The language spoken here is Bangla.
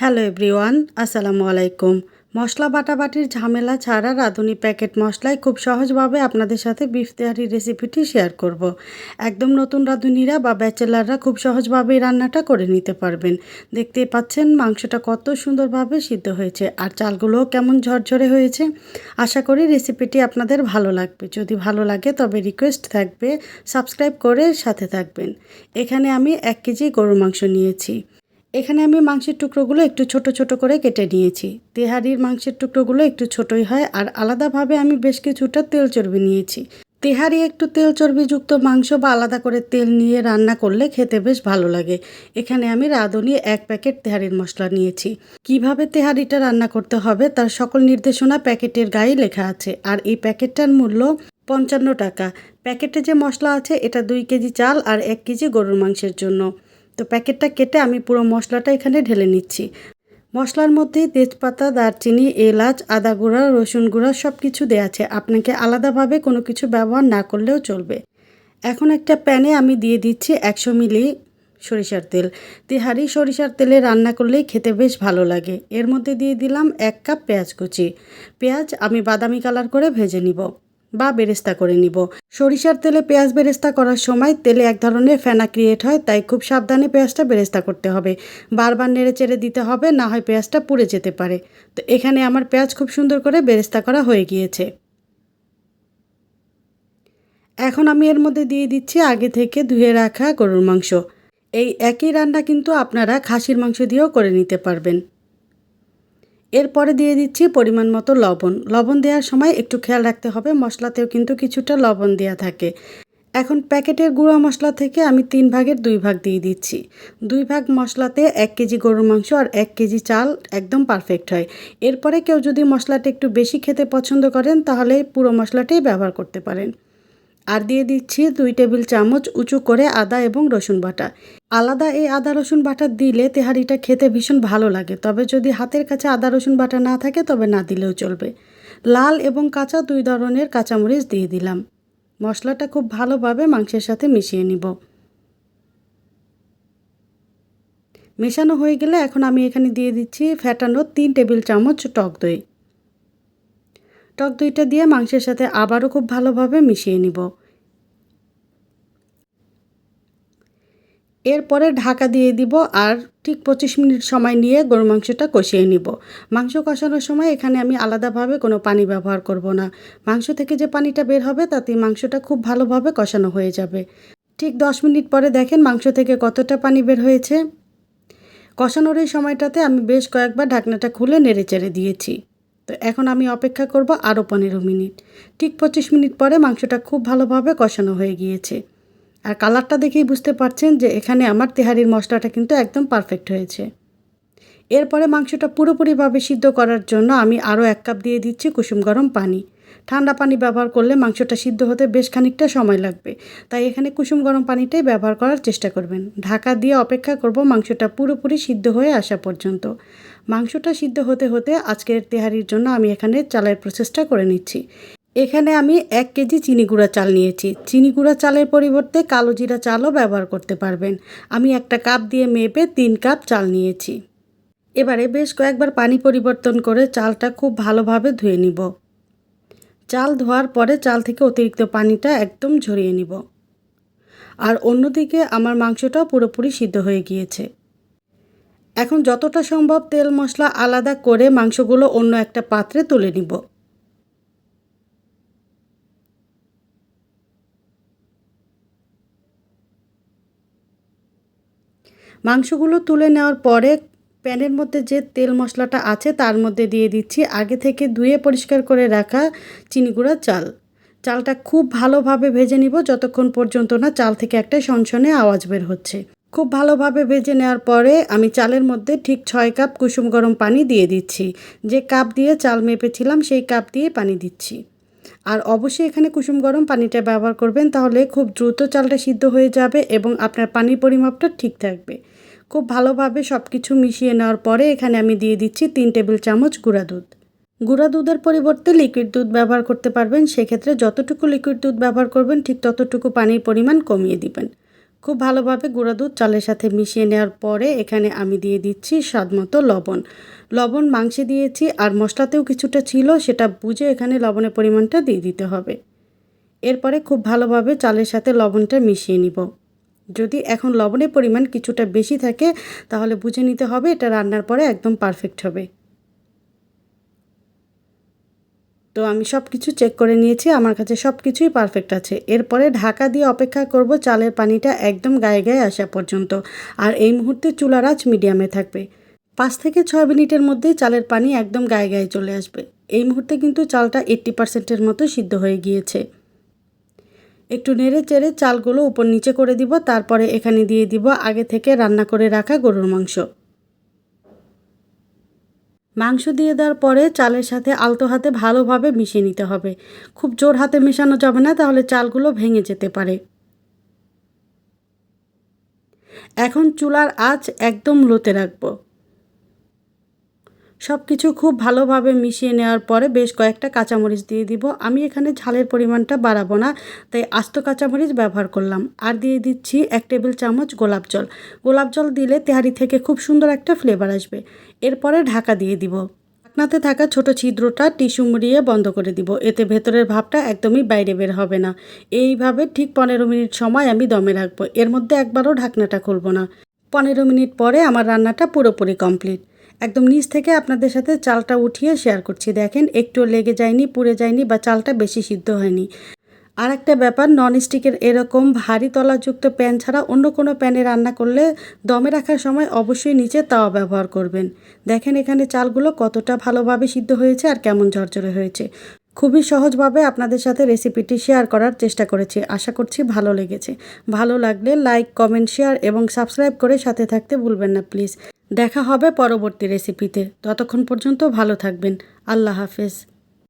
হ্যালো এভরিওয়ান, আসসালামু আলাইকুম। মশলা বাটাবাটির ঝামেলা ছাড়া রাঁধুনি প্যাকেট মশলায় খুব সহজভাবে আপনাদের সাথে বিফ তেহারি রেসিপিটি শেয়ার করব। একদম নতুন রাঁধুনিরা বা ব্যাচেলাররা খুব সহজভাবে এই রান্নাটা করে নিতে পারবেন। দেখতেই পাচ্ছেন মাংসটা কত সুন্দরভাবে সিদ্ধ হয়েছে আর চালগুলোও কেমন ঝরঝরে হয়েছে। আশা করি রেসিপিটি আপনাদের ভালো লাগবে। যদি ভালো লাগে তবে রিকোয়েস্ট থাকবে সাবস্ক্রাইব করে সাথে থাকবেন। এখানে আমি 1 কেজি গরুর মাংস নিয়েছি। এখানে আমি মাংসের টুকরোগুলো একটু ছোট ছোট করে কেটে নিয়েছি। তেহারির মাংসের টুকরোগুলো একটু ছোটই হয় আর আলাদাভাবে আমি বেশ কিছুটা তেল চর্বি নিয়েছি। তেহারি একটু তেল চর্বিযুক্ত মাংস বা আলাদা করে তেল নিয়ে রান্না করলে খেতে বেশ ভালো লাগে। এখানে আমি রাঁধুনি 1 প্যাকেট তেহারির মশলা নিয়েছি। কিভাবে তেহারিটা রান্না করতে হবে তার সকল নির্দেশনা প্যাকেটের গায়ে লেখা আছে আর এই প্যাকেটটার মূল্য 55 টাকা। প্যাকেটে যে মশলা আছে এটা 2 কেজি চাল আর 1 কেজি গরুর মাংসের জন্য। তো প্যাকেটটা কেটে আমি পুরো মশলাটা এখানে ঢেলে নিচ্ছি। মশলার মধ্যেই তেজপাতা, দারচিনি, এলাচ, আদা গুঁড়া, রসুন গুঁড়া সব কিছু দেওয়া আছে। আপনাকে আলাদাভাবে কোনো কিছু ব্যবহার না করলেও চলবে। এখন একটা প্যানে আমি দিয়ে দিচ্ছি 100 মিলি সরিষার তেল। তেহারি সরিষার তেলে রান্না করলেই খেতে বেশ ভালো লাগে। এর মধ্যে দিয়ে দিলাম 1 কাপ পেঁয়াজ কুচি। পেঁয়াজ আমি বাদামি কালার করে ভেজে নিব বা বেরেস্তা করে নিব। সরিষার তেলে পেঁয়াজ বেরেস্তা করার সময় তেলে এক ধরনের ফেনা ক্রিয়েট হয়, তাই খুব সাবধানে পেঁয়াজটা বেরেস্তা করতে হবে। বারবার নেড়ে চেড়ে দিতে হবে, না হয় পেঁয়াজটা পুড়ে যেতে পারে। তো এখানে আমার পেঁয়াজ খুব সুন্দর করে বেরেস্তা করা হয়ে গিয়েছে। এখন আমি এর মধ্যে দিয়ে দিচ্ছি আগে থেকে ধুয়ে রাখা গরুর মাংস। এই একই রান্না কিন্তু আপনারা খাসির মাংস দিয়েও করে নিতে পারবেন। এরপরে দিয়ে দিচ্ছি পরিমাণ মতো লবণ। লবণ দেওয়ার সময় একটু খেয়াল রাখতে হবে, মশলাতেও কিন্তু কিছুটা লবণ দেওয়া থাকে। এখন প্যাকেটের গুঁড়া মশলা থেকে আমি 3 ভাগের 2 ভাগ দিয়ে দিচ্ছি। 2 ভাগ মশলাতে 1 কেজি গরুর মাংস আর 1 কেজি চাল একদম পারফেক্ট হয়। এরপরে কেউ যদি মশলাটা একটু বেশি খেতে পছন্দ করেন তাহলে পুরো মশলাটাই ব্যবহার করতে পারেন। আর দিয়ে দিচ্ছি 2 টেবিল চামচ উঁচু করে আদা এবং রসুন বাটা। আলাদা এই আদা রসুন বাটা দিলে তেহারিটা খেতে ভীষণ ভালো লাগে, তবে যদি হাতের কাছে আদা রসুন বাটা না থাকে তবে না দিলেও চলবে। লাল এবং কাঁচা 2 ধরনের কাঁচামরিচ দিয়ে দিলাম। মশলাটা খুব ভালোভাবে মাংসের সাথে মিশিয়ে নিব। মেশানো হয়ে গেলে এখন আমি এখানে দিয়ে দিচ্ছি ফ্যাটানো 3 টেবিল চামচ টক দই। টক দইটা দিয়ে মাংসের সাথে আবারও খুব ভালোভাবে মিশিয়ে নিব। এরপরে ঢাকা দিয়ে দিব আর ঠিক 25 মিনিট সময় নিয়ে গরুর মাংসটা কষিয়ে নিব। মাংস কষানোর সময় এখানে আমি আলাদাভাবে কোনো পানি ব্যবহার করব না। মাংস থেকে যে পানিটা বের হবে তাতে মাংসটা খুব ভালোভাবে কষানো হয়ে যাবে। ঠিক 10 মিনিট পরে দেখেন মাংস থেকে কতটা পানি বের হয়েছে। কষানোর এই সময়টাতে আমি বেশ কয়েকবার ঢাকনাটা খুলে নেড়েচেড়ে দিয়েছি। তো এখন আমি অপেক্ষা করব আরও 15 মিনিট। ঠিক 25 মিনিট পরে মাংসটা খুব ভালোভাবে কষানো হয়ে গিয়েছে। আর কালারটা দেখেই বুঝতে পারছেন যে এখানে আমার তেহারির মশলাটা কিন্তু একদম পারফেক্ট হয়েছে। এরপরে মাংসটা পুরোপুরিভাবে সিদ্ধ করার জন্য আমি আরও 1 কাপ দিয়ে দিচ্ছি কুসুম গরম পানি। ঠান্ডা পানি ব্যবহার করলে মাংসটা সিদ্ধ হতে বেশ খানিকটা সময় লাগবে, তাই এখানে কুসুম গরম পানিটাই ব্যবহার করার চেষ্টা করবেন। ঢাকা দিয়ে অপেক্ষা করব মাংসটা পুরোপুরি সিদ্ধ হয়ে আসা পর্যন্ত। মাংসটা সিদ্ধ হতে হতে আজকের তেহারির জন্য আমি এখানে চালের প্রসেসটা করে নিচ্ছি। এখানে আমি 1 কেজি চিনি গুঁড়া চাল নিয়েছি। চিনি গুঁড়া চালের পরিবর্তে কালো জিরা চালও ব্যবহার করতে পারবেন। আমি একটা কাপ দিয়ে মেপে 3 কাপ চাল নিয়েছি। এবারে বেশ কয়েকবার পানি পরিবর্তন করে চালটা খুব ভালোভাবে ধুয়ে নিব। চাল ধোয়ার পরে চাল থেকে অতিরিক্ত পানিটা একদম ঝরিয়ে নিব। আর অন্যদিকে আমার মাংসটাও পুরোপুরি সিদ্ধ হয়ে গিয়েছে। এখন যতটা সম্ভব তেল মশলা আলাদা করে মাংসগুলো অন্য একটা পাত্রে তুলে নিব। মাংসগুলো তুলে নেওয়ার পরে প্যানের মধ্যে যে তেল মশলাটা আছে তার মধ্যে দিয়ে দিচ্ছি আগে থেকে ধুয়ে পরিষ্কার করে রাখা চিনি গুঁড়া চাল। চালটা খুব ভালোভাবে ভেজে নিব যতক্ষণ পর্যন্ত না চাল থেকে একটা সনসনে আওয়াজ বের হচ্ছে। খুব ভালোভাবে ভেজে নেওয়ার পরে আমি চালের মধ্যে ঠিক 6 কাপ কুসুম গরম পানি দিয়ে দিচ্ছি। যে কাপ দিয়ে চাল মেপেছিলাম সেই কাপ দিয়ে পানি দিচ্ছি। আর অবশ্যই এখানে কুসুম গরম পানিটা ব্যবহার করবেন, তাহলে খুব দ্রুত চালটা সিদ্ধ হয়ে যাবে এবং আপনার পানির পরিমাপটা ঠিক থাকবে। খুব ভালোভাবে সব কিছু মিশিয়ে নেওয়ার পরে এখানে আমি দিয়ে দিচ্ছি 3 টেবিল চামচ গুঁড়া দুধ। গুঁড়া দুধের পরিবর্তে লিকুইড দুধ ব্যবহার করতে পারবেন। সেক্ষেত্রে যতটুকু লিকুইড দুধ ব্যবহার করবেন ঠিক ততটুকু পানির পরিমাণ কমিয়ে দিবেন। খুব ভালোভাবে গুঁড়া দুধ চালের সাথে মিশিয়ে নেওয়ার পরে এখানে আমি দিয়ে দিচ্ছি স্বাদমতো লবণ। লবণ মাংসে দিয়েছি আর মশলাতেও কিছুটা ছিল, সেটা বুঝে এখানে লবণের পরিমাণটা দিয়ে দিতে হবে। এরপরে খুব ভালোভাবে চালের সাথে লবণটা মিশিয়ে নিব। যদি এখন লবণের পরিমাণ কিছুটা বেশি থাকে তাহলে বুঝে নিতে হবে এটা রান্নার পরে একদম পারফেক্ট হবে। তো আমি সব কিছু চেক করে নিয়েছি, আমার কাছে সব কিছুই পারফেক্ট আছে। এরপরে ঢাকা দিয়ে অপেক্ষা করব চালের পানিটা একদম গায়ে গায়ে আসা পর্যন্ত। আর এই মুহূর্তে চুলার আঁচ মিডিয়ামে থাকবে। 5 থেকে 6 মিনিটের মধ্যেই চালের পানি একদম গায়ে গায়ে চলে আসবে। এই মুহূর্তে কিন্তু চালটা 80% মতো সিদ্ধ হয়ে গিয়েছে। একটু নেড়ে চেড়ে চালগুলো উপর নিচে করে দিব। তারপরে এখানে দিয়ে দিব আগে থেকে রান্না করে রাখা গরুর মাংস। মাংস দিয়ে দেওয়ার পরে চালের সাথে আলতো হাতে ভালোভাবে মিশিয়ে নিতে হবে। খুব জোর হাতে মেশানো যাবে না, তাহলে চালগুলো ভেঙে যেতে পারে। এখন চুলার আঁচ একদম লোতে রাখবো। সব কিছু খুব ভালোভাবে মিশিয়ে নেওয়ার পরে বেশ কয়েকটা কাঁচামরিচ দিয়ে দিব। আমি এখানে ঝালের পরিমাণটা বাড়াবো না, তাই আস্ত কাঁচামরিচ ব্যবহার করলাম। আর দিয়ে দিচ্ছি 1 টেবিল চামচ গোলাপ জল। গোলাপ জল দিলে তেহারি থেকে খুব সুন্দর একটা ফ্লেভার আসবে। এরপরে ঢাকা দিয়ে দিব। ঢাকনাতে থাকা ছোট ছিদ্রটা টিস্যু মুড়িয়ে বন্ধ করে দিব। এতে ভেতরের ভাপটা একদমই বাইরে বের হবে না। এইভাবে ঠিক 15 মিনিট সময় আমি দমে রাখবো। এর মধ্যে একবারও ঢাকনাটা খুলব না। 15 মিনিট পরে আমার রান্নাটা পুরোপুরি কমপ্লিট। একদম নিচ থেকে আপনাদের সাথে চালটা উঠিয়ে শেয়ার করছি। দেখেন একটুও লেগে যায়নি, পুড়ে যায়নি বা চালটা বেশি সিদ্ধ হয়নি। আর একটা ব্যাপার, ননস্টিকের এরকম ভারী তলাযুক্ত প্যান ছাড়া অন্য কোনো প্যানে রান্না করলে দমে রাখার সময় অবশ্যই নিচে তাওয়া ব্যবহার করবেন। দেখেন এখানে চালগুলো কতটা ভালোভাবে সিদ্ধ হয়েছে আর কেমন ঝরঝরে হয়েছে। খুবই সহজভাবে আপনাদের সাথে রেসিপিটি শেয়ার করার চেষ্টা করেছি। আশা করছি ভালো লেগেছে। ভালো লাগলে লাইক, কমেন্ট, শেয়ার এবং সাবস্ক্রাইব করে সাথে থাকতে ভুলবেন না প্লিজ। দেখা হবে পরবর্তী রেসিপিতে। ততক্ষণ পর্যন্ত ভালো থাকবেন। আল্লাহ হাফেজ।